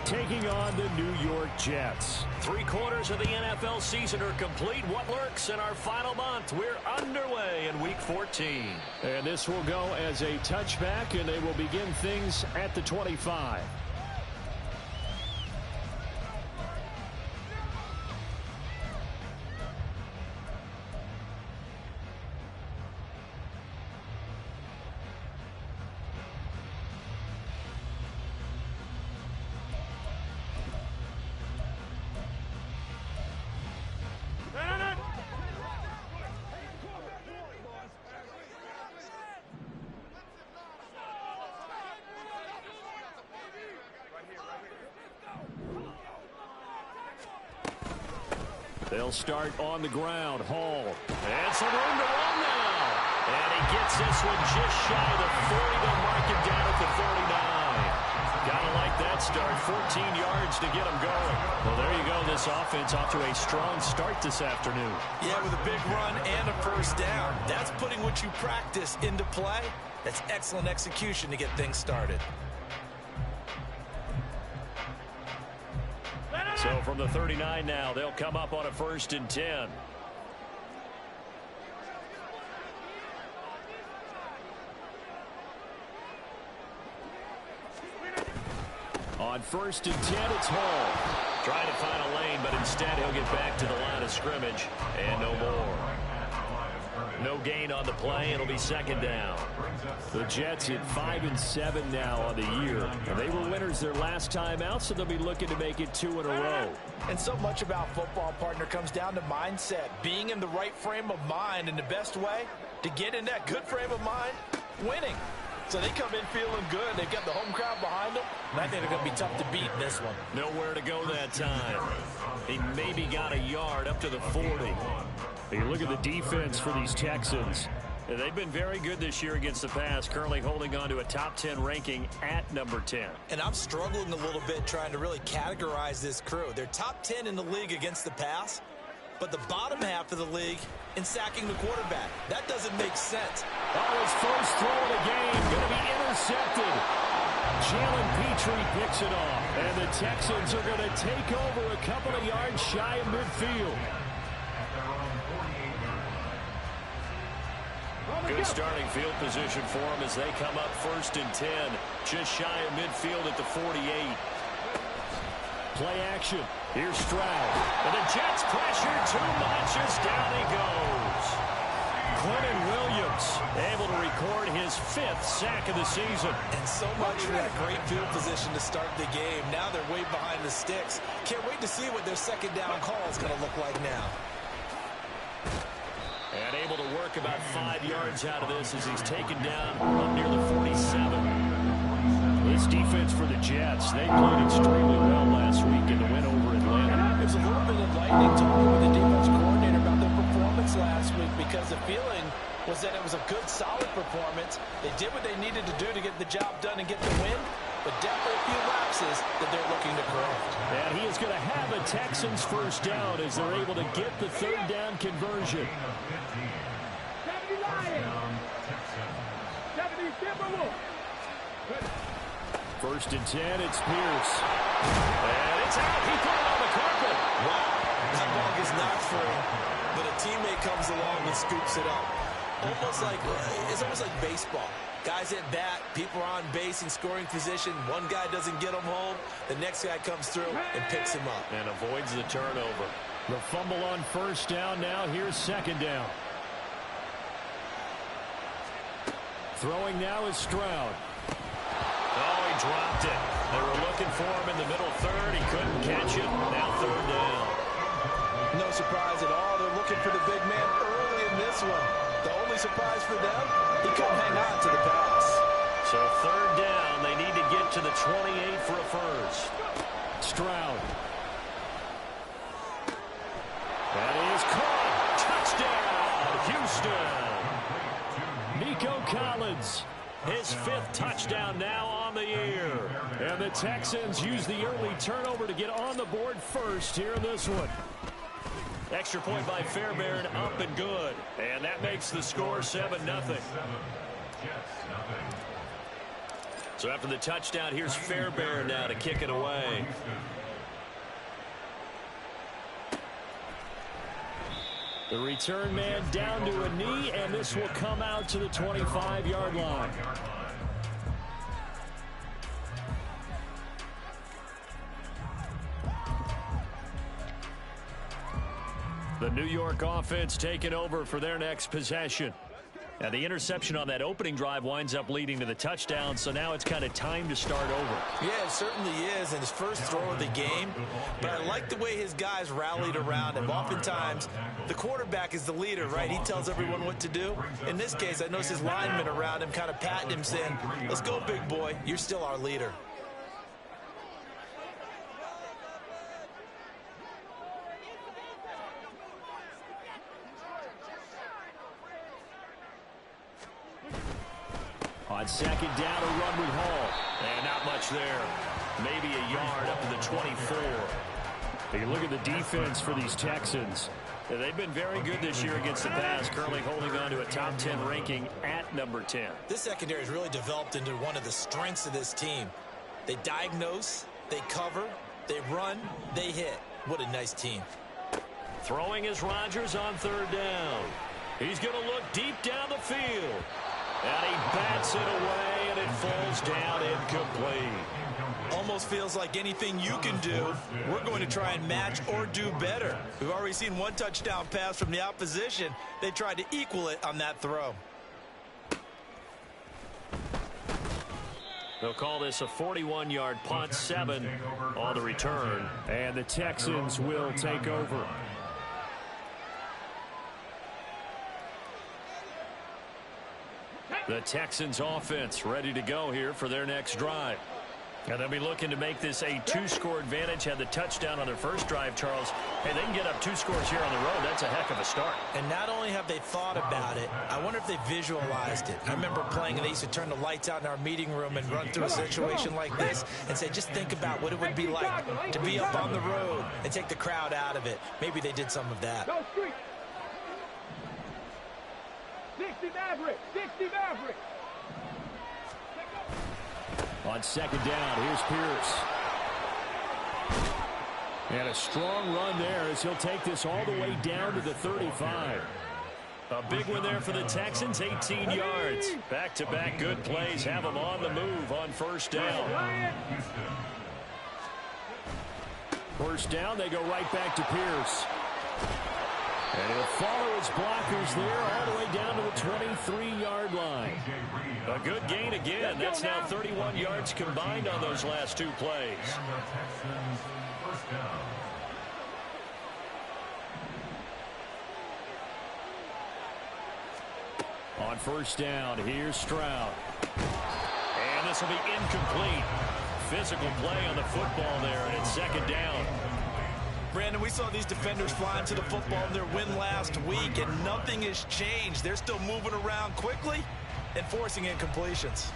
taking on the New York Jets. 3/4 of the NFL season are complete. What lurks in our final month? We're underway in Week 14. And this will go as a touchback, and they will begin things at the 25. They'll start on the ground. Hall. And some room to run now. And he gets this one just shy of the 40. They'll mark him down at the 39. Gotta like that start. 14 yards to get him going. Well, there you go. This offense off to a strong start this afternoon. Yeah, with a big run and a first down. That's putting what you practice into play. That's excellent execution to get things started. So from the 39 now, they'll come up on a 1st and 10. On 1st and 10, it's Hall. Trying to find a lane, but instead he'll get back to the line of scrimmage. And no more. No gain on the play. It'll be 2nd down. The Jets at 5-7 now on the year. And they were winners their last time out, so they'll be looking to make it 2 in a row. And so much about football, partner, comes down to mindset. Being in the right frame of mind, and the best way to get in that good frame of mind, winning. So they come in feeling good. They've got the home crowd behind them. And I think they're going to be tough to beat in this one. Nowhere to go that time. He maybe got a yard up to the 40. You look at the defense for these Texans. They've been very good this year against the pass, currently holding on to a top 10 ranking at number 10. And I'm struggling a little bit trying to really categorize this crew. They're top 10 in the league against the pass, but the bottom half of the league in sacking the quarterback. That doesn't make sense. Oh, his first throw of the game going to be intercepted. Jalen Petrie picks it off, and the Texans are going to take over a couple of yards shy of midfield. Good starting field position for them as they come up 1st and 10, just shy of midfield at the 48. Play action. Here's Stroud. And the Jets pressure too much as down he goes. Quentin Williams able to record his 5th sack of the season. And so much for that great field position to start the game. Now they're way behind the sticks. Can't wait to see what their 2nd down call is going to look like now. And able to work about 5 yards out of this as he's taken down up near the 47. This defense for the Jets, they played extremely well last week in the win over Atlanta. It was a little bit enlightening talking with the defense coordinator about their performance last week, because the feeling was that it was a good, solid performance. They did what they needed to do to get the job done and get the win, but definitely a few lapses that they're looking to correct. And he is going to have a Texans 1st down as they're able to get the 3rd down conversion. First and 10, it's Pierce. And it's out. He put it on the carpet. Wow, that ball is not free, but a teammate comes along and scoops it up. It's almost like baseball. Guys at bat, people are on base in scoring position. One guy doesn't get him home. The next guy comes through and picks him up. And avoids the turnover. The fumble on 1st down now. Here's 2nd down. Throwing now is Stroud. Oh, he dropped it. They were looking for him in the middle 3rd. He couldn't catch it. Now 3rd down. No surprise at all. They're looking for the big man early in this one. The only surprise for them, he couldn't hang on to the pass. So 3rd down. They need to get to the 28 for a 1st. Stroud. That is caught. Touchdown, Houston. Nico Collins. His 5th touchdown now on the year. And the Texans use the early turnover to get on the board first here in this one. Extra point by Fairbairn, up and good. And that makes the score 7-0. So after the touchdown, here's Fairbairn now to kick it away. The return man down to a knee, and this will come out to the 25-yard line. The New York offense taking over for their next possession. Now, the interception on that opening drive winds up leading to the touchdown, so now it's kind of time to start over. Yeah, it certainly is, and his first throw of the game. But I like the way his guys rallied around him. Oftentimes, the quarterback is the leader, right? He tells everyone what to do. In this case, I noticed his linemen around him kind of patting him, saying, let's go, big boy. You're still our leader. On second down, a run with Hall. And not much there. Maybe a yard up to the 24. Take a look at the defense for these Texans. Yeah, they've been very good this year against the pass, currently holding on to a top 10 ranking at number 10. This secondary has really developed into one of the strengths of this team. They diagnose, they cover, they run, they hit. What a nice team. Throwing is Rodgers on third down. He's going to look deep down the field. And he bats it away, and it falls down incomplete. Almost feels like anything you can do, we're going to try and match or do better. We've already seen one touchdown pass from the opposition. They tried to equal it on that throw. They'll call this a 41-yard punt, 7 on the return. And the Texans will take over. The Texans offense ready to go here for their next drive. And they'll be looking to make this a 2-score advantage. Had the touchdown on their first drive, Charles. Hey, they can get up 2 scores here on the road. That's a heck of a start. And not only have they thought about it, I wonder if they visualized it. I remember playing, and they used to turn the lights out in our meeting room and run through a situation like this and say, just think about what it would be like to be up on the road and take the crowd out of it. Maybe they did some of that. 60 Maverick! 60 Maverick! On second down, here's Pierce. And a strong run there as he'll take this all the way down to the 35. A big one there for the Texans, 18 yards. Back-to-back good plays have them on the move on first down. First down, they go right back to Pierce. And he'll follow his blockers there all the way down to the 23-yard line. A good gain again. That's now 31 yards combined on those last 2 plays. On first down, here's Stroud. And this will be incomplete. Physical play on the football there, and it's second down. Brandon, we saw these defenders flying to the football in their win last week, and nothing has changed. They're still moving around quickly and forcing incompletions.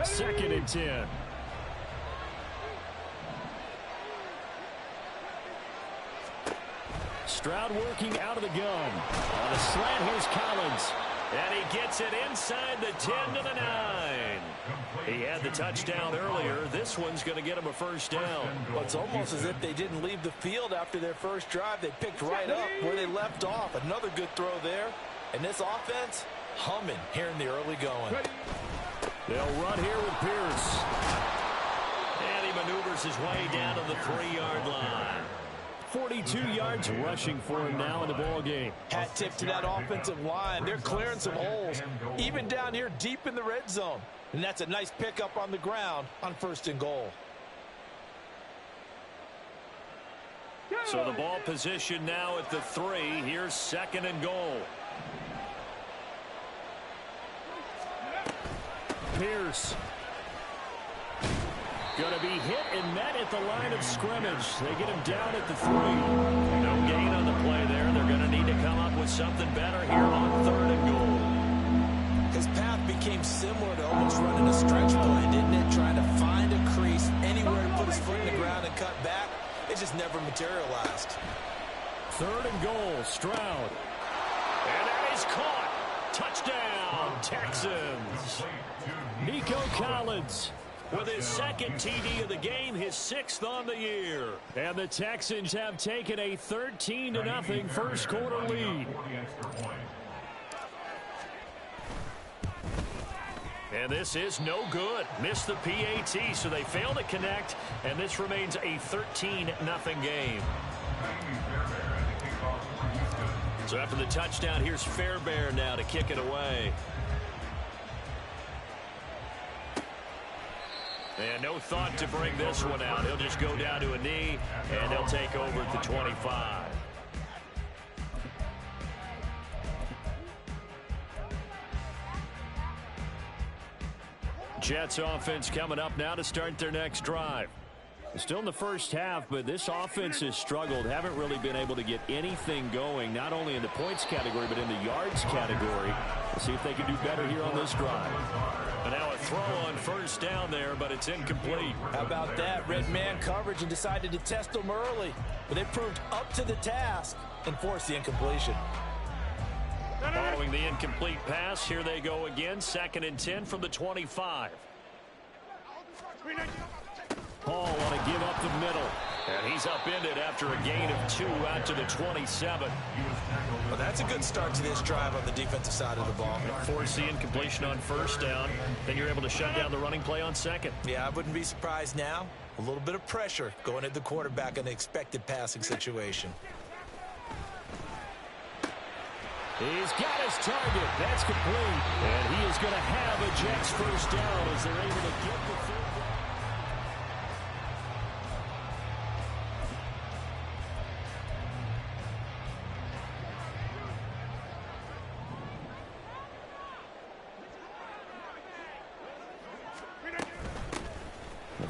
Second and 10. Stroud working out of the gun. On a slant, here's Collins. And he gets it inside the 10 to the 9. He had the touchdown earlier. This one's going to get him a first down. Well, it's almost as if they didn't leave the field after their first drive. They picked right up where they left off. Another good throw there. And this offense, humming here in the early going. They'll run here with Pierce. And he maneuvers his way down to the 3-yard line. 42 yards rushing for him now in the ball game. Hat tip to that offensive line. They're clearing some holes, even down here deep in the red zone. And that's a nice pickup on the ground on first and goal. So the ball position now at the 3. Here's second and goal. Pierce. Going to be hit and met at the line of scrimmage. They get him down at the 3. No gain on the play there. They're going to need to come up with something better here on third and goal. His path became similar to almost running a stretch play, didn't it? Trying to find a crease, anywhere to put his foot in the ground and cut back. It just never materialized. Third and goal, Stroud. And that is caught. Touchdown, Texans. Nico Collins with his second TD of the game, his 6th on the year. And the Texans have taken a 13-0 first quarter lead. And this is no good. Missed the PAT, so they fail to connect, and this remains a 13-0 game. So after the touchdown, here's Fairbairn now to kick it away. And no thought to bring this one out. He'll just go down to a knee, and they'll take over at the 25. Jets offense coming up now to start their next drive. Still in the first half, but this offense has struggled. Haven't really been able to get anything going, not only in the points category, but in the yards category. We'll see if they can do better here on this drive. And now a throw on first down there, but it's incomplete. How about that? Red man coverage and decided to test them early. But they proved up to the task and forced the incompletion. Following the incomplete pass, here they go again. 2nd and 10 from the 25. Hall on a give up the middle. And he's upended after a gain of 2 out to the 27. Well, that's a good start to this drive on the defensive side of the ball. Force the incompletion on first down. Then you're able to shut down the running play on second. Yeah, I wouldn't be surprised now. A little bit of pressure going at the quarterback in an expected passing situation. He's got his target. That's complete. And he is going to have a Jets first down as they're able to get the third down.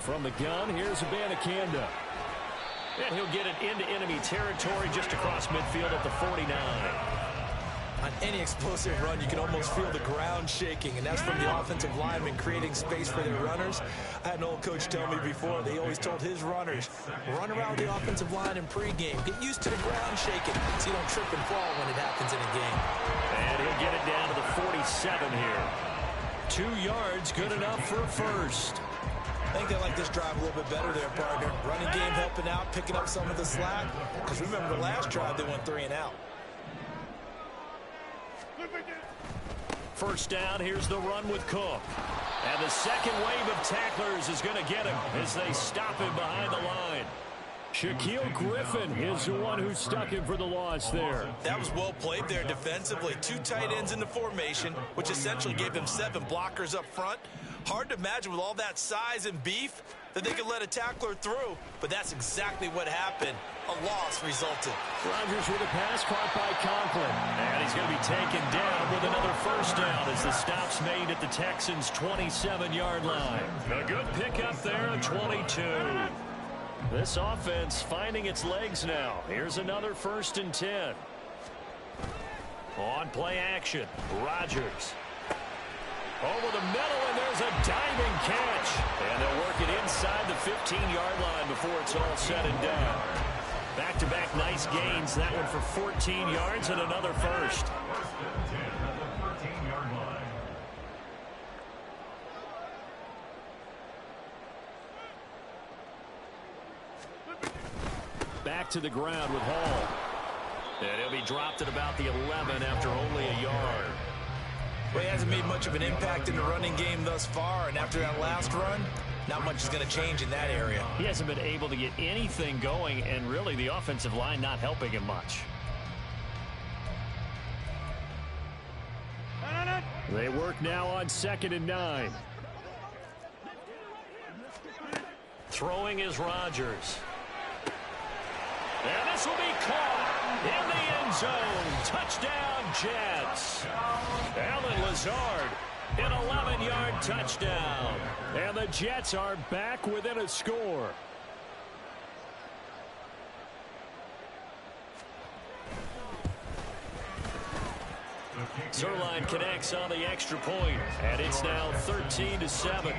From the gun, here's Abanikanda. And he'll get it into enemy territory just across midfield at the 49. On any explosive run, you can almost feel the ground shaking, and that's from the offensive linemen creating space for their runners. I had an old coach tell me before, they always told his runners, run around the offensive line in pregame. Get used to the ground shaking so you don't trip and fall when it happens in a game. And he'll get it down to the 47 here. 2 yards, good enough for a first. I think they like this drive a little bit better there, partner. Running game helping out, picking up some of the slack. Because remember the last drive, they went 3 and out. First down, here's the run with Cook. And the second wave of tacklers is going to get him as they stop him behind the line. Shaquille Griffin is the one who stuck him for the loss there. That was well played there defensively. 2 tight ends in the formation, which essentially gave them 7 blockers up front. Hard to imagine with all that size and beef that they could let a tackler through, but that's exactly what happened. A loss resulted. Rodgers with a pass caught by Conklin. And he's going to be taken down with another first down as the stop's made at the Texans' 27-yard line. A good pickup there at 22. This offense finding its legs now. Here's another 1st and 10. On play action, Rodgers. Over the middle, and there's a diving catch. And they'll work it inside the 15-yard line before it's all said and done. Back-to-back nice gains. That one for 14 yards and another first. Back to the ground with Hall. And he'll be dropped at about the 11 after only a yard. Well, he hasn't made much of an impact in the running game thus far, and after that last run, not much is going to change in that area. He hasn't been able to get anything going, and really the offensive line not helping him much. They work now on 2nd and 9. Throwing is Rodgers. And this will be caught in the end zone. Touchdown, Jets. Allen Lazard, an 11-yard touchdown. And the Jets are back within a score. Zerline connects on the extra point, and it's now 13-7.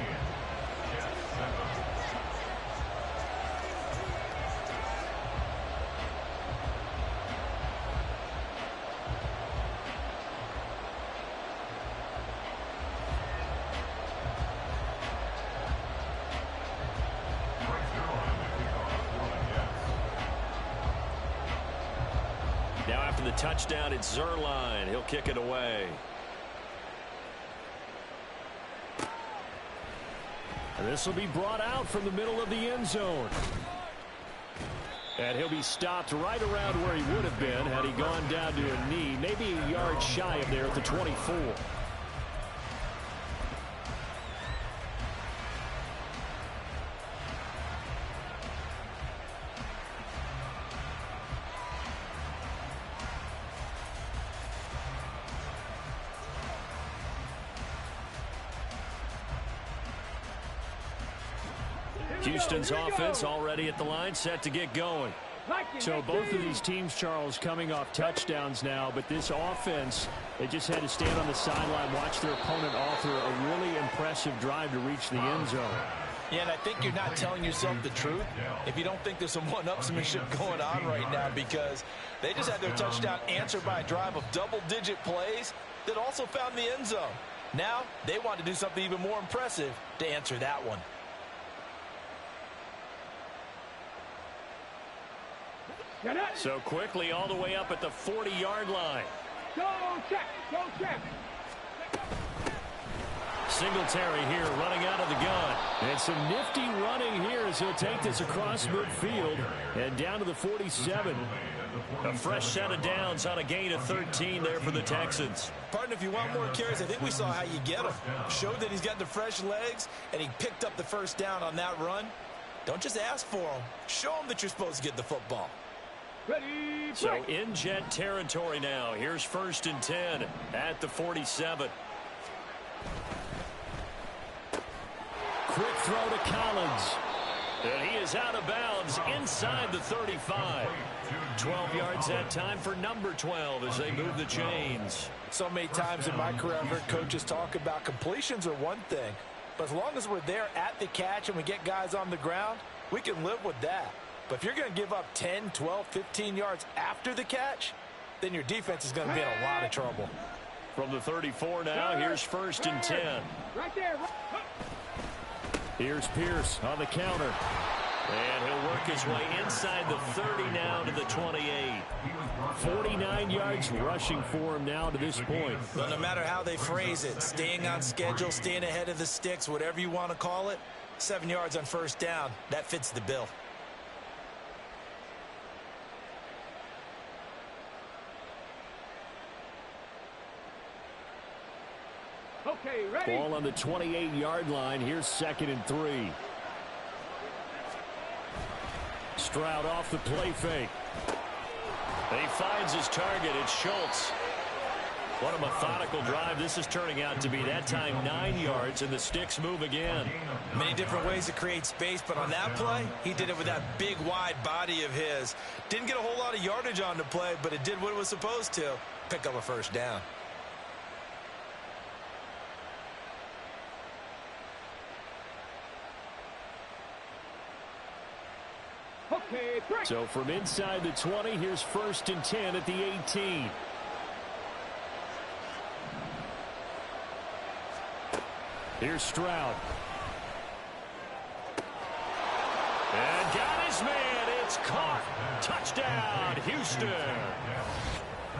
after the touchdown. It's Zerline. He'll kick it away. And this will be brought out from the middle of the end zone. And he'll be stopped right around where he would have been had he gone down to a knee, maybe a yard shy of there at the 24. Houston's offense already at the line, set to get going. So both of these teams, Charles, coming off touchdowns now, but this offense, they just had to stand on the sideline, watch their opponent author a really impressive drive to reach the end zone. Yeah, and I think you're not telling yourself the truth if you don't think there's some one-upsmanship going on right now, because they just had their touchdown answered by a drive of double-digit plays that also found the end zone. Now they want to do something even more impressive to answer that one. So quickly all the way up at the 40-yard line. Go check, go check. Singletary here running out of the gun. And some nifty running here as he'll take this across midfield and down to the 47. A fresh set of downs on a gain of 13 there for the Texans. Partner, if you want more carries, I think we saw how you get them. Showed that he's got the fresh legs, and he picked up the first down on that run. Don't just ask for him. Show him that you're supposed to get the football. Ready, so in jet territory now. Here's 1st and 10 at the 47. Quick throw to Collins. And he is out of bounds inside the 35. 12 yards that time for number 12 as they move the chains. So many times in my career I've heard coaches talk about completions are one thing, but as long as we're there at the catch and we get guys on the ground, we can live with that. But if you're going to give up 10, 12, 15 yards after the catch, then your defense is going to be in a lot of trouble. From the 34 now, here's 1st and 10. right there. Here's Pierce on the counter. And he'll work his way inside the 30 now to the 28. 49 yards rushing for him now to this point. But no matter how they phrase it, staying on schedule, staying ahead of the sticks, whatever you want to call it, 7 yards on 1st down, that fits the bill. Okay, ready. Ball on the 28-yard line. Here's 2nd and 3. Stroud off the play fake. He finds his target. It's Schultz. What a methodical drive this is turning out to be. That time 9 yards, and the sticks move again. Many different ways to create space, but on that play, he did it with that big, wide body of his. Didn't get a whole lot of yardage on the play, but it did what it was supposed to. Pick up a 1st down. Okay, break. So from inside the 20, here's 1st and 10 at the 18. Here's Stroud. And got his man. It's caught. Touchdown, Houston.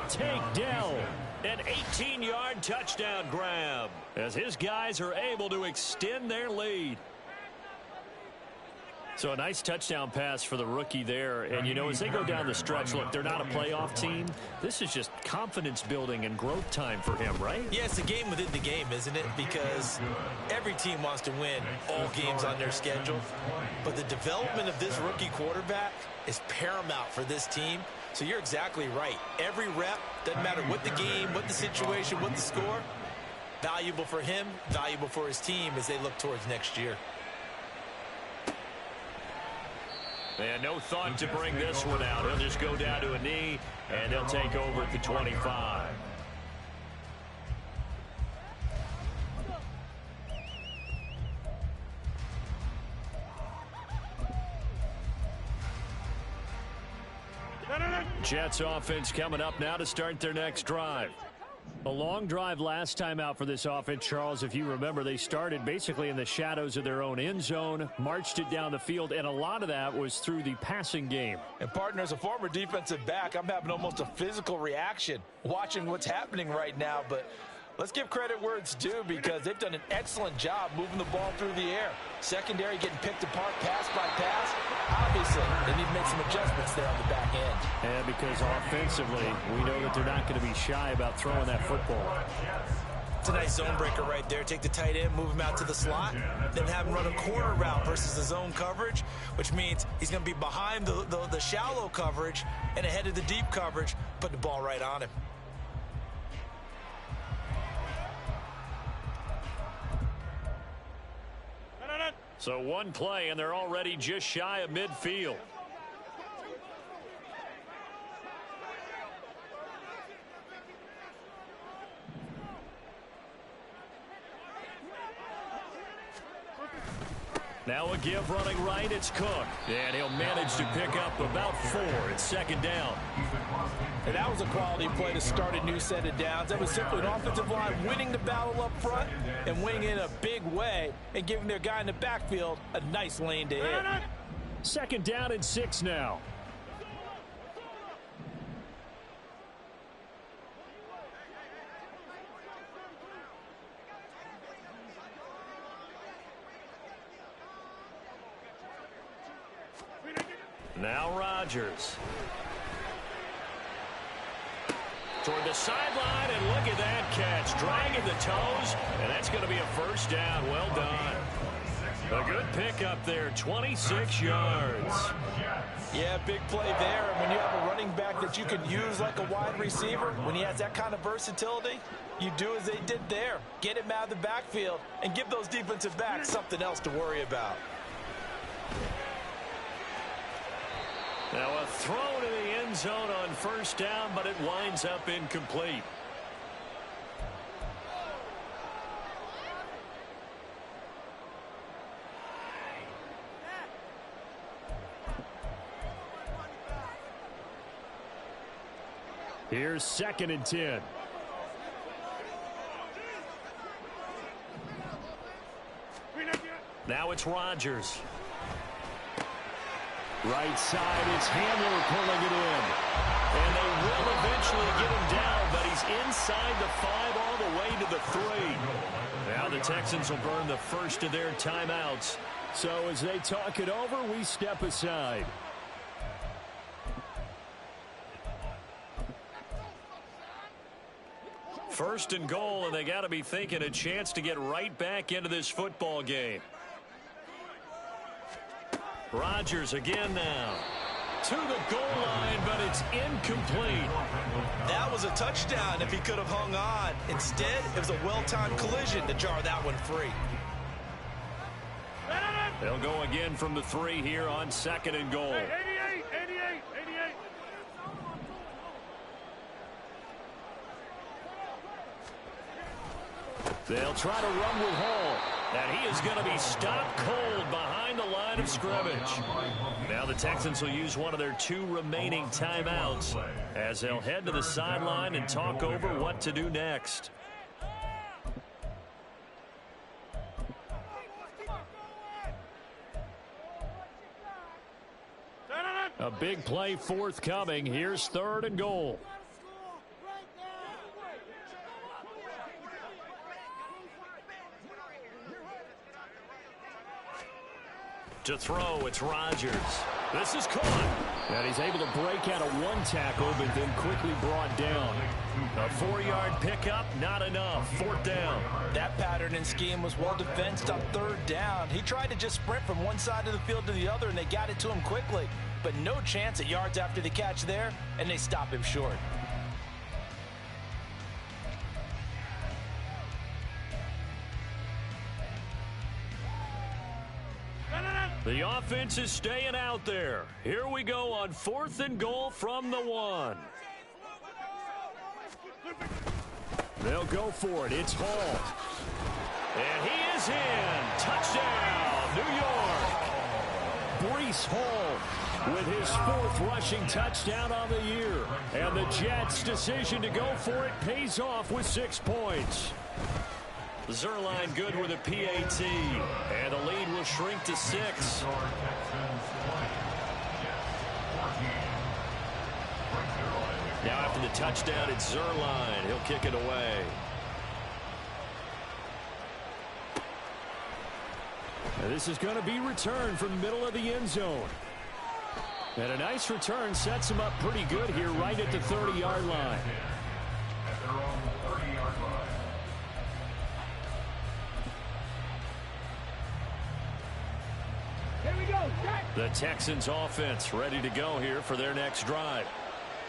Take Dell. An 18-yard touchdown grab as his guys are able to extend their lead. So a nice touchdown pass for the rookie there. And, you know, as they go down the stretch, look, they're not a playoff team. This is just confidence building and growth time for him, right? Yeah, it's a game within the game, isn't it? Because every team wants to win all games on their schedule. But the development of this rookie quarterback is paramount for this team. So you're exactly right. Every rep, doesn't matter what the game, what the situation, what the score, valuable for him, valuable for his team as they look towards next year. And no thought to bring this one out. He'll just go down to a knee, and they'll take over at the 25. Jets offense coming up now to start their next drive. A long drive last time out for this offense, Charles. If you remember, they started basically in the shadows of their own end zone, marched it down the field, and a lot of that was through the passing game. And partner, as a former defensive back, I'm having almost a physical reaction watching what's happening right now. But let's give credit where it's due, because they've done an excellent job moving the ball through the air. Secondary getting picked apart pass by pass. Obviously, they need to make some adjustments there on the back end. And because offensively, we know that they're not going to be shy about throwing that football. It's a nice zone breaker right there. Take the tight end, move him out to the slot, then have him run a corner route versus the zone coverage, which means he's going to be behind the shallow coverage and ahead of the deep coverage, putting the ball right on him. So one play, and they're already just shy of midfield. Now a give running right, it's Cook. And he'll manage to pick up about 4. It's second down. And that was a quality play to start a new set of downs. That was simply an offensive line winning the battle up front and winning in a big way and giving their guy in the backfield a nice lane to hit. Second down and 6 now. Now Rodgers. Toward the sideline, and look at that catch. Dragging the toes, and that's going to be a first down. Well done. A good pickup there, 26 yards. Yeah, big play there. And when you have a running back that you can use like a wide receiver, when he has that kind of versatility, you do as they did there. Get him out of the backfield and give those defensive backs something else to worry about. Now a throw to the end zone on first down, but it winds up incomplete. Here's second and 10. Now it's Rodgers. Right side, it's Hamler pulling it in. And they will eventually get him down, but he's inside the 5 all the way to the 3. Now the Texans will burn the first of their timeouts. So as they talk it over, we step aside. First and goal, and they got to be thinking a chance to get right back into this football game. Rodgers again now. To the goal line, but it's incomplete. That was a touchdown if he could have hung on. Instead, it was a well-timed collision to jar that one free. They'll go again from the 3 here on second and goal. 88. They'll try to run with Hall. And he is going to be stopped cold behind the line of scrimmage. Now the Texans will use one of their 2 remaining timeouts as they'll head to the sideline and talk over what to do next. A big play forthcoming. Here's third and goal. To throw, it's Rodgers. This is caught. And he's able to break out of 1 tackle, but then quickly brought down. A 4-yard pickup, not enough. Fourth down. That pattern and scheme was well defensed on third down. He tried to just sprint from one side of the field to the other, and they got it to him quickly. But no chance at yards after the catch there, and they stop him short. The offense is staying out there. Here we go on 4th and goal from the 1. They'll go for it. It's Hall. And he is in. Touchdown, New York. Breece Hall with his 4th rushing touchdown on the year. And the Jets' decision to go for it pays off with 6 points. Zerline good with a PAT. And the lead will shrink to 6. Now after the touchdown, it's Zerline. He'll kick it away. And this is going to be returned from the middle of the end zone. And a nice return sets him up pretty good here right at the 30-yard line. Here we go. Set. The Texans offense ready to go here for their next drive.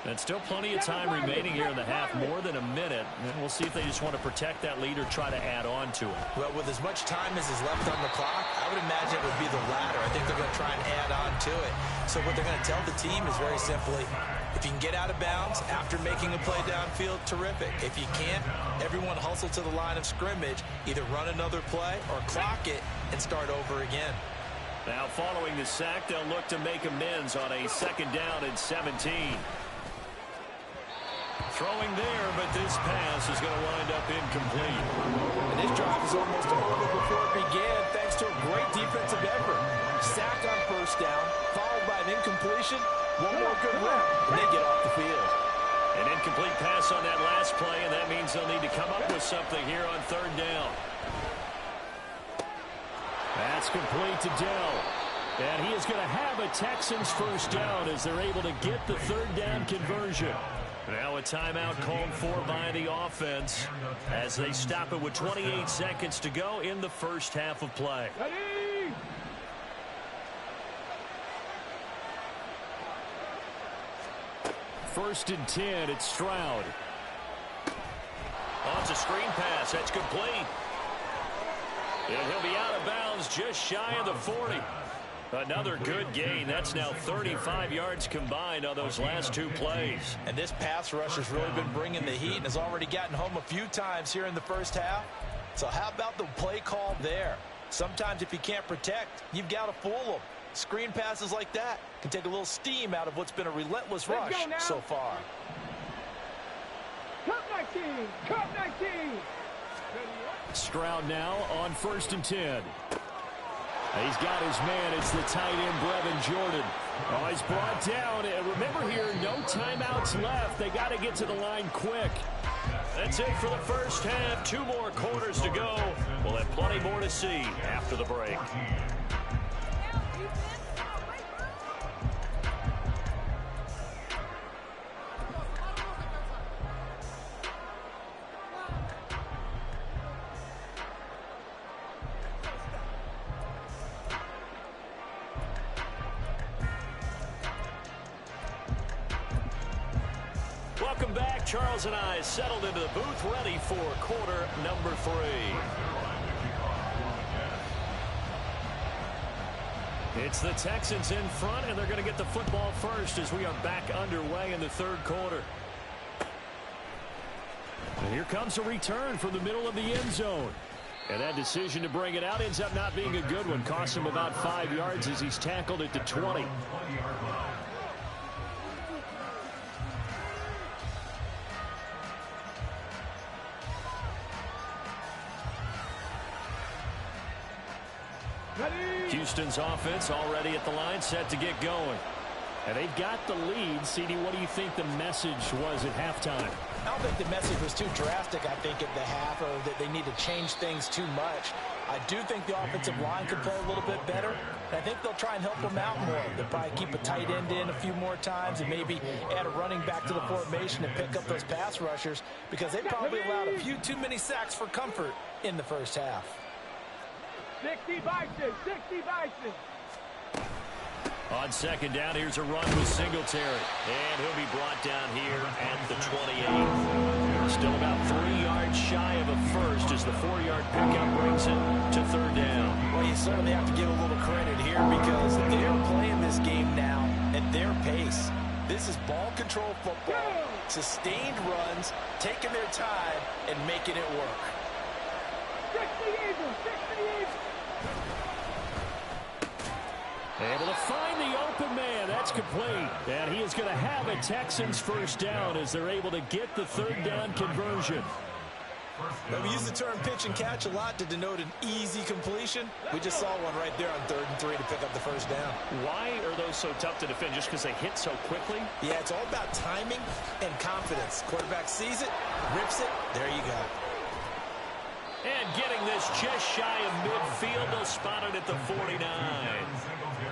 And still plenty of time remaining here in the half, more than a minute. And we'll see if they just want to protect that lead or try to add on to it. Well, with as much time as is left on the clock, I would imagine it would be the latter. I think they're going to try and add on to it. So what they're going to tell the team is very simply, if you can get out of bounds after making a play downfield, terrific. If you can't, everyone hustle to the line of scrimmage, either run another play or clock it and start over again. Now following the sack, they'll look to make amends on a 2nd down and 17. Throwing there, but this pass is going to wind up incomplete. And this drive is almost over before it began, thanks to a great defensive effort. Sack on 1st down, followed by an incompletion, one more good run, and they get off the field. An incomplete pass on that last play, and that means they'll need to come up with something here on 3rd down. That's complete to Dell. And he is going to have a Texans 1st down as they're able to get the 3rd down conversion. Now a timeout called for by the offense as they stop it with 28 seconds to go in the 1st half of play. Ready. 1st and 10, it's Stroud. Oh, it's a screen pass. That's complete. And he'll be out of bounds just shy of the 40. Another good gain. That's now 35 yards combined on those last 2 plays. And this pass rush has really been bringing the heat and has already gotten home a few times here in the 1st half. So how about the play call there? Sometimes if you can't protect, you've got to fool them. Screen passes like that can take a little steam out of what's been a relentless rush so far. Cut 19. Cut 19. Stroud now on 1st and 10. He's got his man. It's the tight end, Brevin Jordan. Oh, he's brought down. And remember here, no timeouts left. They got to get to the line quick. That's it for the 1st half. 2 more quarters to go. We'll have plenty more to see after the break. Welcome back. Charles and I settled into the booth, ready for quarter number 3. It's the Texans in front, and they're going to get the football first as we are back underway in the 3rd quarter. And here comes a return from the middle of the end zone. And that decision to bring it out ends up not being a good one. Costs him about 5 yards as he's tackled at the 20. Houston's offense already at the line, set to get going. And they've got the lead. CD, what do you think the message was at halftime? I don't think the message was too drastic, I think, at the half, or that they need to change things too much. I do think the offensive line could play a little bit better. And I think they'll try and help them out more. They'll probably keep a tight end in a few more times and maybe add a running back to the formation and pick up those pass rushers, because they probably allowed a few too many sacks for comfort in the 1st half. 60 Bison. 60 Bison. On 2nd down, here's a run with Singletary. And he'll be brought down here at the 28. Still about 3 yards shy of a first as the 4-yard pickup brings it to 3rd down. Well, you certainly have to give a little credit here, because they're playing this game now at their pace. This is ball control football, sustained runs, taking their time and making it work. 60 Eagles. 60 Eagles. Able to find the open man. That's complete. And he is going to have a Texans first down as they're able to get the third down conversion. Well, we use the term pitch and catch a lot to denote an easy completion. We just saw one right there on 3rd and 3 to pick up the first down. Why are those so tough to defend? Just because they hit so quickly? Yeah, it's all about timing and confidence. Quarterback sees it, rips it, there you go. And getting this just shy of midfield, they'll spot it at the 49.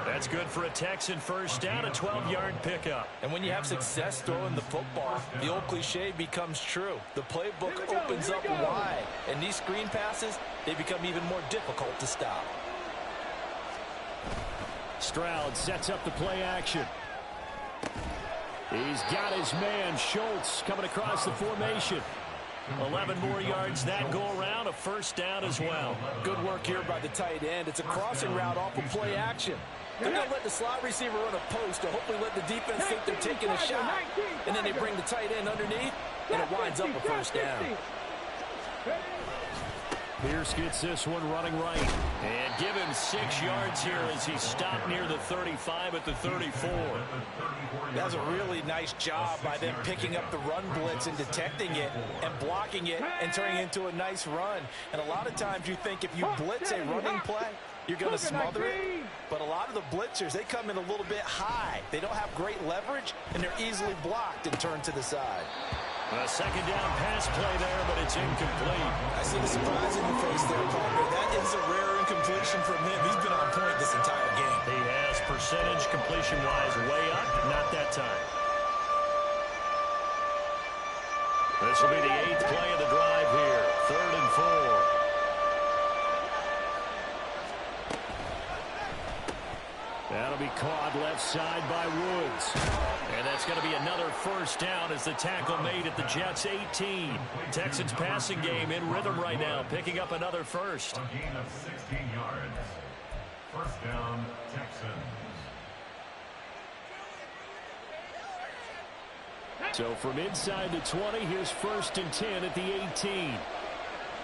That's good for a Texan first down, a 12-yard pickup. And when you have success throwing the football, the old cliche becomes true. The playbook opens up wide, and these screen passes, they become even more difficult to stop. Stroud sets up the play action. He's got his man, Schultz, coming across the formation. 11 more yards that go around, a first down as well. Good work here by the tight end. It's a crossing route off of play action. They're going to let the slot receiver run a post to hopefully let the defense think they're taking a shot. And then they bring the tight end underneath, and it winds up a first down. Pierce gets this one running right. And give him 6 yards here as he stopped near the 35 at the 34. That's a really nice job by them picking up the run blitz and detecting it and blocking it and turning it into a nice run. And a lot of times you think if you blitz a running play, you're going to smother it. But a lot of the blitzers, they come in a little bit high. They don't have great leverage, and they're easily blocked and turned to the side. A second down pass play there, but it's incomplete. I see the surprise in your face there, partner. That is a rare incompletion from him. He's been on point this entire game. He has percentage completion-wise way up, not that time. This will be the 8th play of the drive here. 3rd and 4. That'll be caught left side by Woods. And that's going to be another first down as the tackle made at the Jets' 18. Texans passing game in rhythm right now, picking up another first. A gain of 16 yards. First down, Texans. So from inside the 20, here's 1st and 10 at the 18.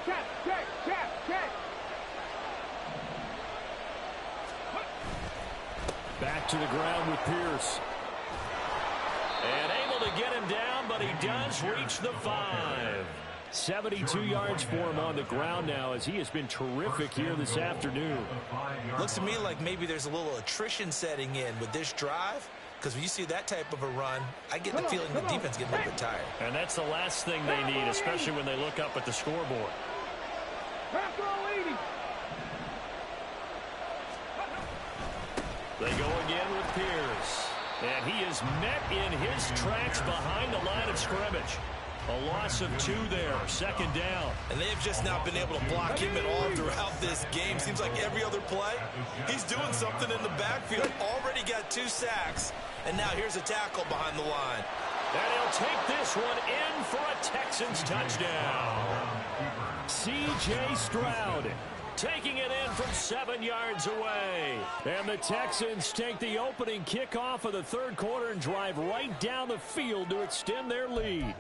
Check. Back to the ground with Pierce. And able to get him down, but he does reach the 5. 72 yards for him on the ground now as he has been terrific here this afternoon. Looks to me like maybe there's a little attrition setting in with this drive. Because when you see that type of a run, I get the feeling the defense getting a little bit tired. And that's the last thing they need, especially when they look up at the scoreboard. They go again with Pierce. And he is met in his tracks behind the line of scrimmage. A loss of 2 there, 2nd down. And they've just not been able to block him at all throughout this game. Seems like every other play, he's doing something in the backfield. Already got 2 sacks. And now here's a tackle behind the line. And he'll take this one in for a Texans touchdown. C.J. Stroud taking it in from 7 yards away. And the Texans take the opening kickoff of the 3rd quarter and drive right down the field to extend their lead.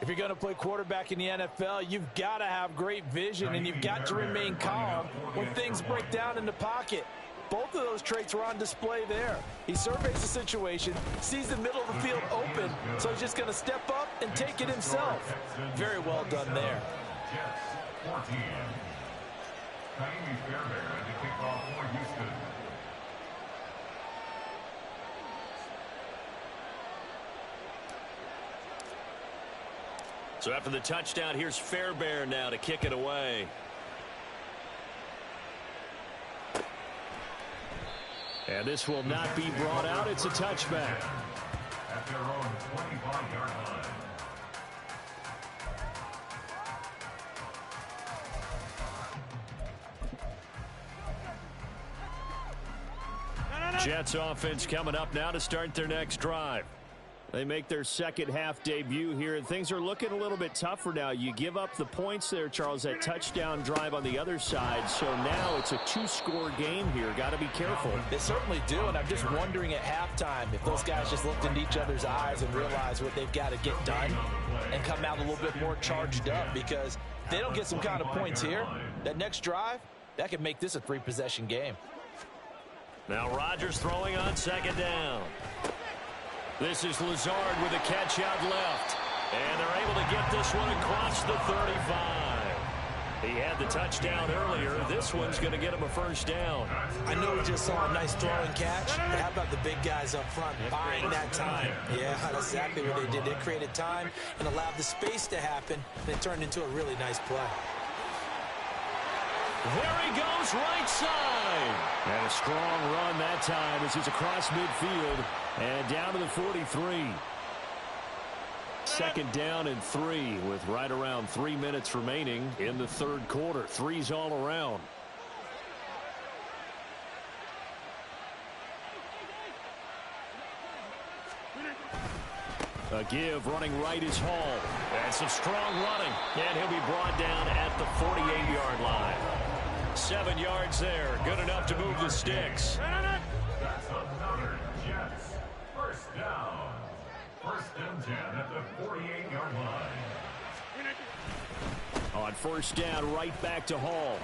If you're going to play quarterback in the NFL, you've got to have great vision, and you've got to remain calm when things break down in the pocket. Both of those traits were on display there. He surveys the situation, sees the middle of the field open, so he's just going to step up and take it himself. Very well done there. Jets 14. Naomi Fairbairn at the kickoff for Houston. So after the touchdown, here's Fairbairn now to kick it away. And this will not be brought out. It's a touchback. At their own 25-yard line. Jets offense coming up now to start their next drive. They make their second half debut here, and things are looking a little bit tougher now. You give up the points there, Charles, that touchdown drive on the other side. So now it's a 2-score game here. Got to be careful. They certainly do, and I'm just wondering at halftime if those guys just looked into each other's eyes and realized what they've got to get done and come out a little bit more charged up, because if they don't get some kind of points here, that next drive, that could make this a 3-possession game. Now Rodgers throwing on second down. This is Lazard with a catch out left. And they're able to get this one across the 35. He had the touchdown earlier. This one's going to get him a first down. I know we just saw a nice throwing catch, but how about the big guys up front buying that time? Yeah, that's exactly what they did. They created time and allowed the space to happen, and it turned into a really nice play. There he goes, right side. And a strong run that time as he's across midfield and down to the 43. Second down and 3 with right around 3 minutes remaining in the third quarter. Threes all around. A give running right is Hall. And some strong running. And he'll be brought down at the 48-yard line. 7 yards there. Good enough to move the sticks. That's another Jets. First down. First and 10 at the 48-yard line. On first down, right back to Hall.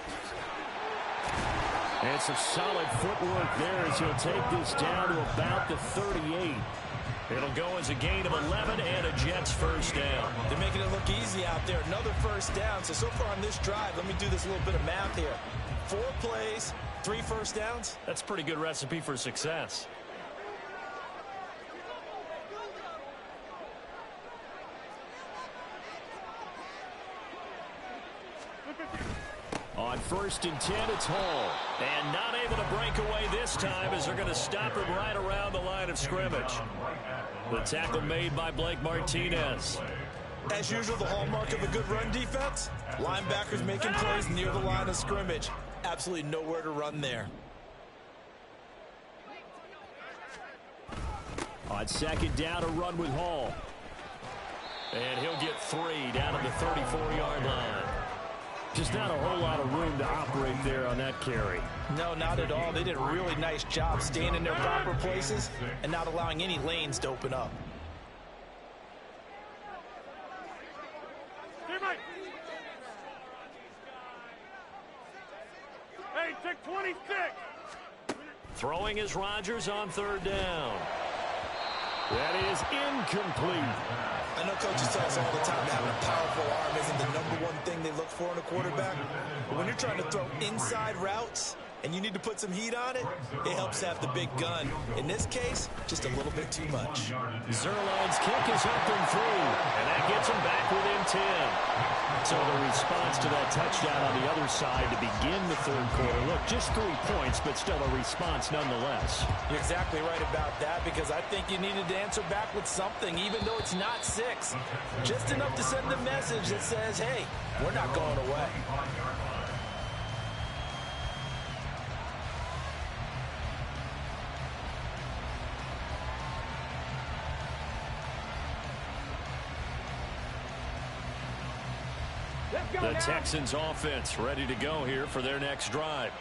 And some solid footwork there as he'll take this down to about the 38. It'll go as a gain of 11 and a Jets first down. They're making it look easy out there. Another first down. So far on this drive, let me do this little bit of math here. 4 plays, 3 first downs. That's a pretty good recipe for success. On first and 10, it's Hall. And not able to break away this time as they're going to stop him right around the line of scrimmage. The tackle made by Blake Martinez. As usual, the hallmark of a good run defense, linebackers making plays near the line of scrimmage. Absolutely nowhere to run there. On second down, a run with Hall. And he'll get 3 down at the 34-yard line. Just not a whole lot of room to operate there on that carry. No, not at all. They did a really nice job staying in their proper places and not allowing any lanes to open up. Hey, take 26. Throwing is Rodgers on third down. That is incomplete. I know coaches tell us all the time that having a powerful arm isn't the #1 thing they look for in a quarterback. But when you're trying to throw inside routes and you need to put some heat on it, it helps have the big gun. In this case, just a little bit too much. Zerline's kick is up and through. And that gets him back within 10. So the response to that touchdown on the other side to begin the third quarter. Look, just 3 points, but still a response nonetheless. You're exactly right about that, because I think you needed to answer back with something, even though it's not 6. Just enough to send a message that says, hey, we're not going away. The Texans offense ready to go here for their next drive.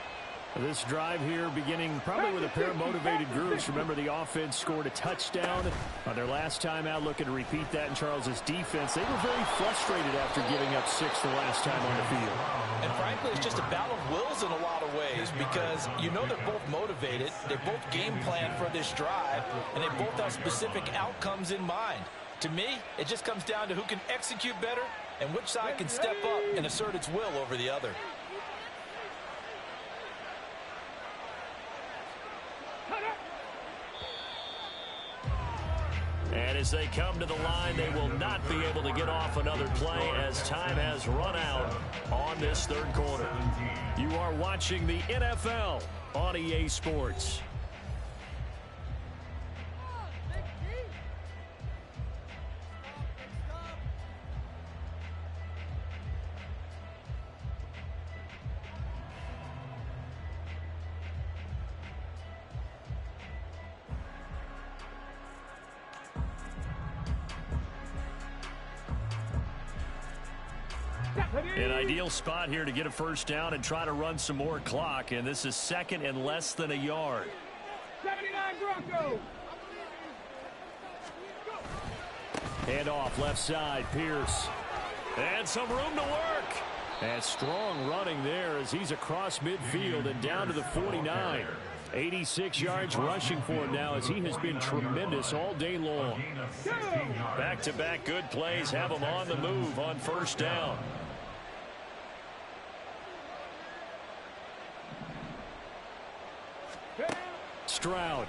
This drive here beginning probably with a pair of motivated groups. Remember, the offense scored a touchdown on their last time out, looking to repeat that in Charles's defense. They were very frustrated after giving up 6 the last time on the field. And frankly, it's just a battle of wills in a lot of ways, because you know they're both motivated, they both game plan for this drive, and they both have specific outcomes in mind. To me, it just comes down to who can execute better and which side can step up and assert its will over the other. And as they come to the line, they will not be able to get off another play as time has run out on this third quarter. You are watching the NFL on EA Sports. An ideal spot here to get a first down and try to run some more clock, and this is second and less than a yard. 79 Broncos. Hand off left side, Pierce. And some room to work. And strong running there as he's across midfield and down to the 49. 86 yards rushing for him now as he has been tremendous all day long. Back-to-back good plays have him on the move on first down. Stroud.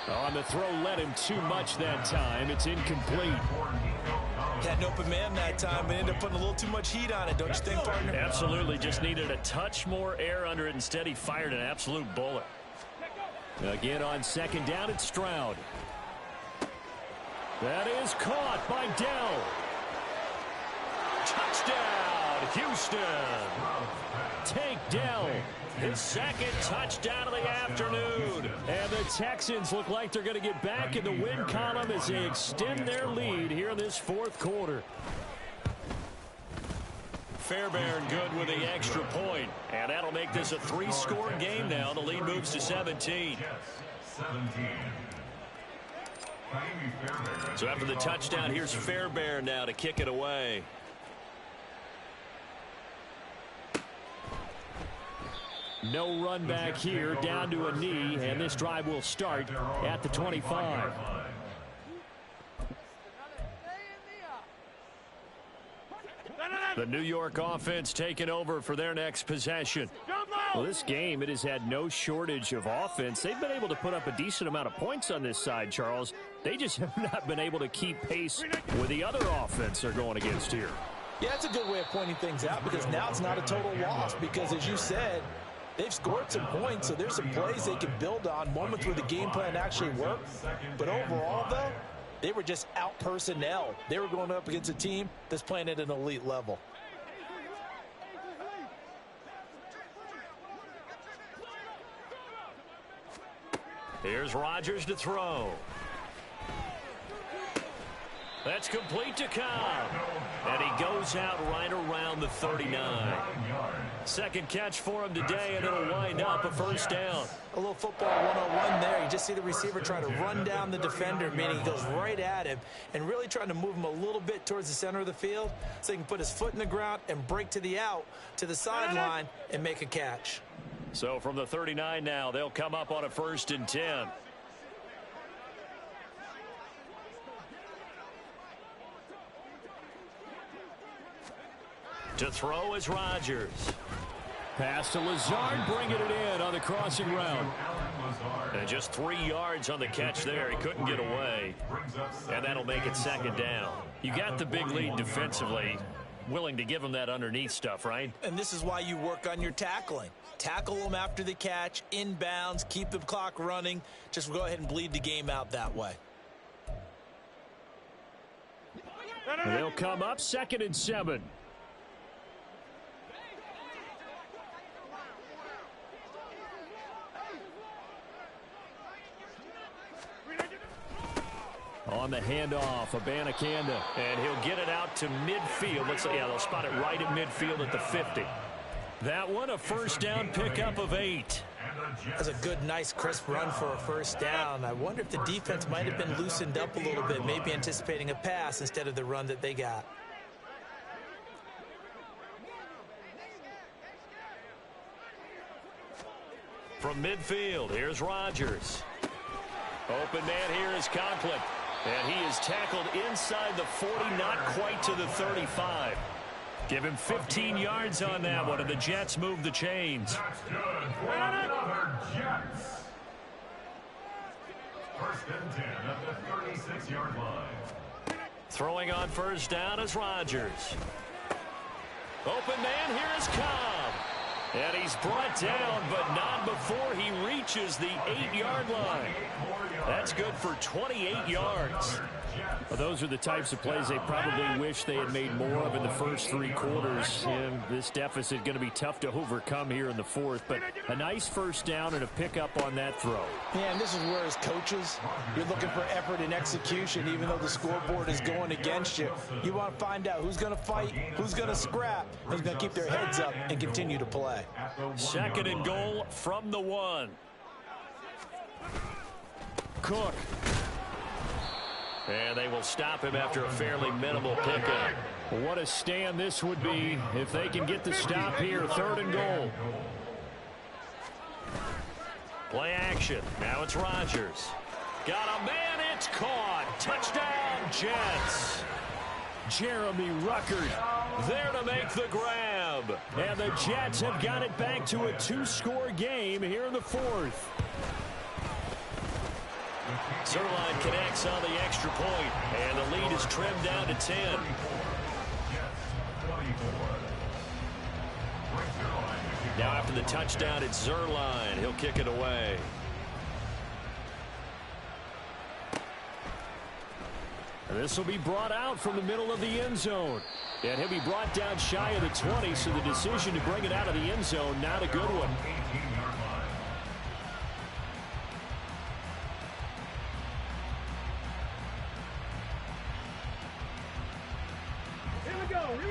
On the throw, led him too much that time. It's incomplete. Had an open man that time, but ended up putting a little too much heat on it, don't you think, partner? Absolutely. Just needed a touch more air under it. Instead, he fired an absolute bullet. Again on second down, it's Stroud. That is caught by Dell. Touchdown, Houston. Tank Dell. His second touchdown of the afternoon. And the Texans look like they're going to get back in the win column as they extend their lead here in this fourth quarter. Fairbairn good with the extra point. And that'll make this a 3-score game now. The lead moves to 17. So after the touchdown, here's Fairbairn now to kick it away. No run back here, down to a knee, and this drive will start at the 25. The New York offense taking over for their next possession. Well, this game, it has had no shortage of offense. They've been able to put up a decent amount of points on this side, Charles. They just have not been able to keep pace with the other offense they're going against here. Yeah, that's a good way of pointing things out because now it's not a total loss because, as you said, they've scored some points, so there's some plays they can build on, moments where the game plan actually worked. But overall, though, they were just out personnel. They were going up against a team that's playing at an elite level. Here's Rodgers to throw. That's complete to Cobb. And he goes out right around the 39. Second catch for him today, and it'll wind up a first down. A little football 101 there. You just see the receiver try to run down the defender, meaning he goes right at him and really trying to move him a little bit towards the center of the field so he can put his foot in the ground and break to the out, to the sideline, and make a catch. So from the 39 now, they'll come up on a 1st and 10. To throw is Rodgers. Pass to Lazard, bringing it in on the crossing route. And just 3 yards on the catch there. He couldn't get away. And that'll make it 2nd down. You got the big lead defensively. Willing to give him that underneath stuff, right? And this is why you work on your tackling. Tackle them after the catch, inbounds, keep the clock running. Just go ahead and bleed the game out that way. They'll come up 2nd and 7. On the handoff, Abanikanda. And he'll get it out to midfield. Looks like, yeah, they'll spot it right at midfield at the 50. That one, a first down pickup of 8. That's a good, nice, crisp run for a first down. I wonder if the defense might have been loosened up a little bit, maybe anticipating a pass instead of the run that they got. From midfield, here's Rodgers. Open man here is Conklin. And he is tackled inside the 40, not quite to the 35. Give him 15 yards on that one, and the Jets move the chains. That's good for another Jets. 1st and 10 at the 36-yard line. Throwing on first down is Rodgers. Open man, here is Cobb. And he's brought down, but not before he reaches the 8-yard line. That's good for 28 yards. Well, those are the types of plays they probably wish they had made more of in the first 3 quarters. And this deficit going to be tough to overcome here in the 4th. But a nice first down and a pickup on that throw. Yeah, and this is where, as coaches, you're looking for effort and execution, even though the scoreboard is going against you. You want to find out who's going to fight, who's going to scrap, who's going to keep their heads up and continue to play. 2nd and goal from the 1. Cook. And they will stop him after a fairly minimal pickup. What a stand this would be if they can get the stop here. 3rd and goal. Play action. Now it's Rodgers. Got a man. It's caught. Touchdown, Jets. Jeremy Ruckert there to make the grab. And the Jets have got it back to a 2-score game here in the fourth. Zerline connects on the extra point, and the lead is trimmed down to 10. Now after the touchdown, it's Zerline. He'll kick it away. This will be brought out from the middle of the end zone. And he'll be brought down shy of the 20, so the decision to bring it out of the end zone, not a good one.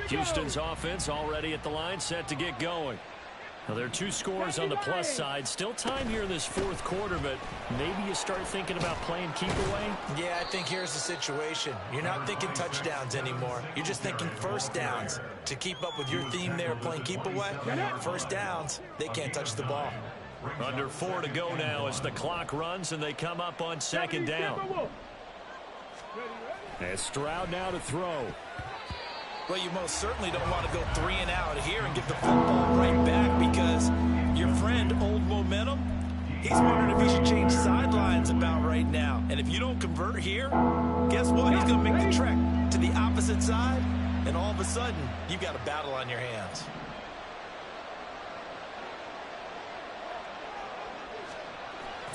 Houston's offense already at the line, set to get going. Now, there are 2 scores on the plus side. Still time here in this fourth quarter, but maybe you start thinking about playing keep away? Yeah, I think here's the situation. You're not thinking touchdowns anymore. You're just thinking first downs. To keep up with your theme there, playing keep away, first downs, they can't touch the ball. Under 4 to go now as the clock runs and they come up on second down. And Stroud now to throw. Well, you most certainly don't want to go 3 and out here and give the football right back, because your friend, Old Momentum, he's wondering if he should change sidelines about right now. And if you don't convert here, guess what? He's going to make the trek to the opposite side, and all of a sudden, you've got a battle on your hands.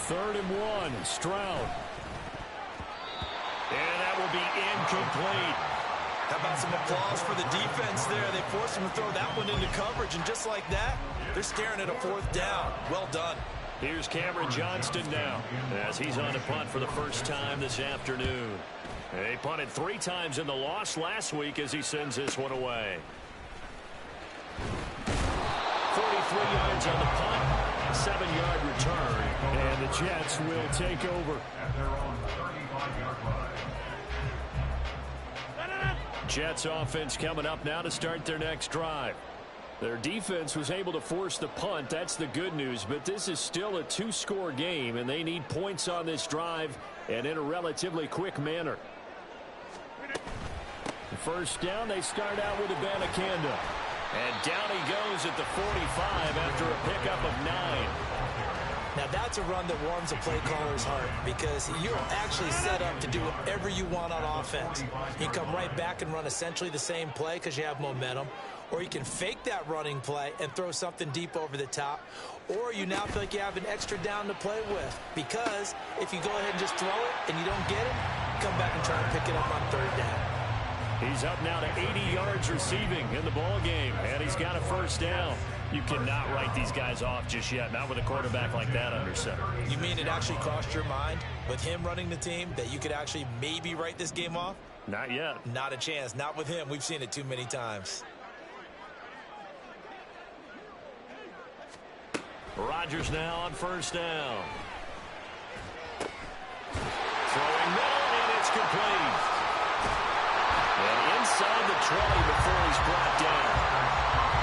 Third and 1, Stroud. And that will be incomplete. How about some applause for the defense there? They forced him to throw that one into coverage, and just like that, they're staring at a 4th down. Well done. Here's Cameron Johnston now as he's on to punt for the first time this afternoon. He punted 3 times in the loss last week as he sends this one away. 43 yards on the punt, 7-yard return, and the Jets will take over. Jets offense coming up now to start their next drive. Their defense was able to force the punt. That's the good news, but this is still a 2-score game, and they need points on this drive and in a relatively quick manner. The first down, they start out with Abanikanda. And down he goes at the 45 after a pickup of 9. Now, that's a run that warms a play caller's heart, because you're actually set up to do whatever you want on offense. You can come right back and run essentially the same play because you have momentum, or you can fake that running play and throw something deep over the top, or you now feel like you have an extra down to play with, because if you go ahead and just throw it and you don't get it, come back and try and pick it up on 3rd down. He's up now to 80 yards receiving in the ball game, and he's got a first down. You cannot write these guys off just yet, not with a quarterback like that under center. You mean it actually crossed your mind with him running the team that you could actually maybe write this game off? Not yet. Not a chance. Not with him. We've seen it too many times. Rodgers now on first down. Throwing middle, and it's complete. And inside the 20 before he's brought down.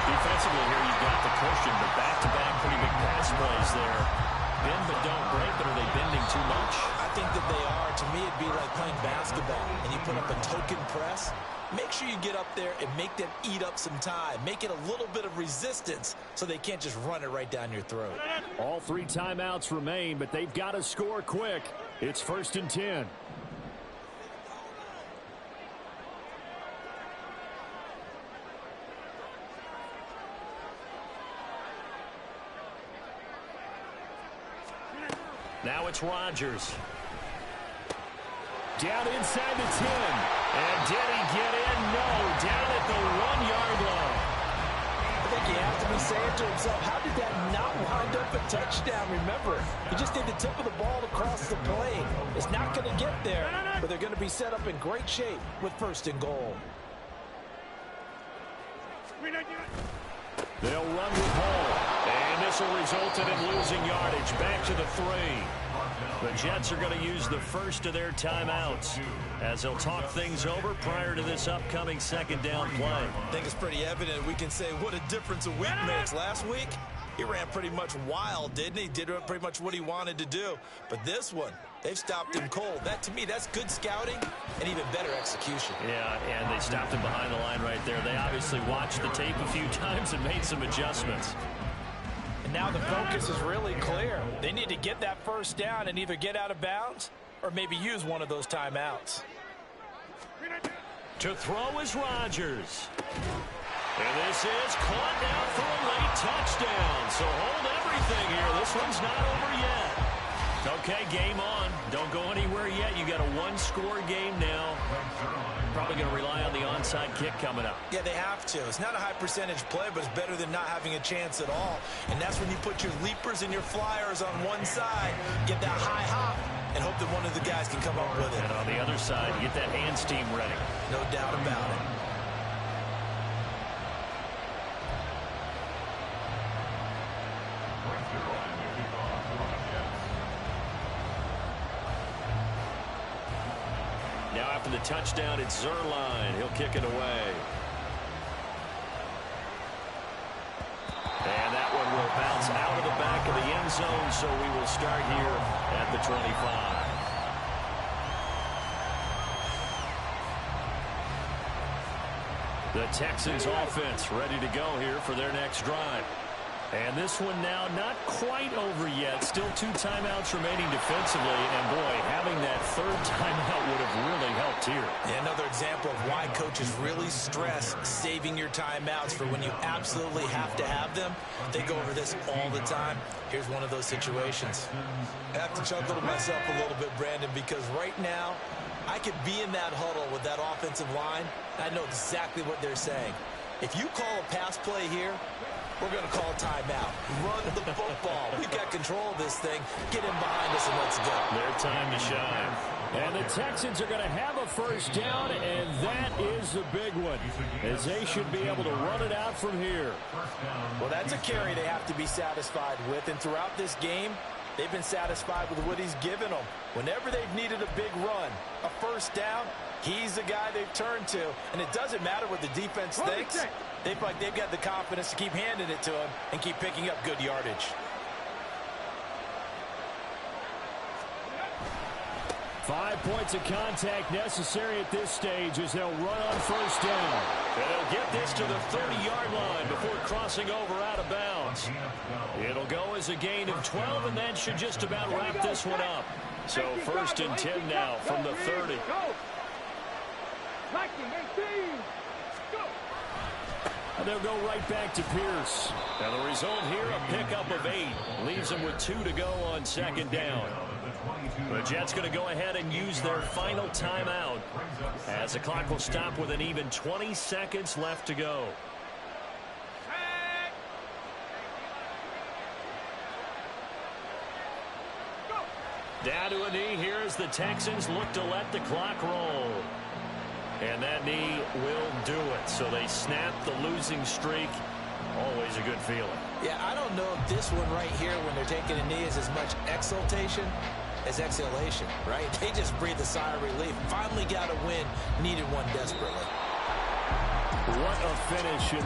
Defensively here, you've got the cushion, but back-to-back pretty big pass plays there. Bend but don't break, but are they bending too much? I think that they are. To me, it'd be like playing basketball, and you put up a token press. Make sure you get up there and make them eat up some time. Make it a little bit of resistance so they can't just run it right down your throat. All 3 timeouts remain, but they've got to score quick. It's 1st and 10. Now it's Rodgers. Down inside the 10. And did he get in? No. Down at the 1-yard line. I think he has to be saying to himself, how did that not wind up a touchdown? Remember, you just need the tip of the ball to cross the plane. It's not going to get there, but they're going to be set up in great shape with 1st and goal. They'll run with ball. And this will result in him losing yardage. Back to the 3. The Jets are going to use the first of their timeouts as they'll talk things over prior to this upcoming 2nd down play. I think it's pretty evident we can say what a difference a week makes. Last week, He ran pretty much wild, didn't he? Did pretty much what he wanted to do. But this one, they've stopped him cold. That, to me, that's good scouting and even better execution. Yeah, and they stopped him behind the line right there. They obviously watched the tape a few times and made some adjustments. And now the focus is really clear. They need to get that first down and either get out of bounds or maybe use one of those timeouts. To throw is Rodgers. And this is caught down for a late touchdown. So hold everything here. This one's not over yet. Okay, game on. Don't go anywhere yet. You got a one-score game now. Probably going to rely on the onside kick coming up. Yeah, they have to. It's not a high percentage play, but it's better than not having a chance at all. And that's when you put your leapers and your flyers on one side, get that high hop, and hope that one of the guys can come up with it. And on the other side, get that hands team ready. No doubt about it. Now after the touchdown, it's Zerline. He'll kick it away. And that one will bounce out of the back of the end zone, so we will start here at the 25. The Texans offense ready to go here for their next drive. And this one now not quite over yet. Still 2 timeouts remaining defensively. And, boy, having that third timeout would have really helped here. Yeah, another example of why coaches really stress saving your timeouts for when you absolutely have to have them. They go over this all the time. Here's one of those situations. I have to chuckle to myself a little bit, Brandon, because right now I could be in that huddle with that offensive line. I know exactly what they're saying. If you call a pass play here, we're going to call a timeout. Run the football. We've got control of this thing. Get him behind us and let's go. Their time to shine. And the Texans are going to have a first down, and that is the big one, as they should be able to run it out from here. Well, that's a carry they have to be satisfied with, and throughout this game, they've been satisfied with what he's given them. Whenever they've needed a big run, a first down, he's the guy they've turned to, and it doesn't matter what the defense thinks. They feel like they've got the confidence to keep handing it to him and keep picking up good yardage. 5 points of contact necessary at this stage as they'll run on first down. And they'll get this to the 30-yard line before crossing over out of bounds. It'll go as a gain of 12, and that should just about wrap this one up. So 1st and 10 now from the 30. And they'll go right back to Pierce. And the result here, a pickup of 8. Leaves them with 2 to go on 2nd down. The Jets going to go ahead and use their final timeout as the clock will stop with an even 20 seconds left to go. Down to a knee here as the Texans look to let the clock roll. And that knee will do it. So they snap the losing streak. Always a good feeling. Yeah, I don't know if this one right here, when they're taking a knee, is as much exultation as exhalation, right? They just breathe a sigh of relief. Finally got a win. Needed one desperately. What a finish in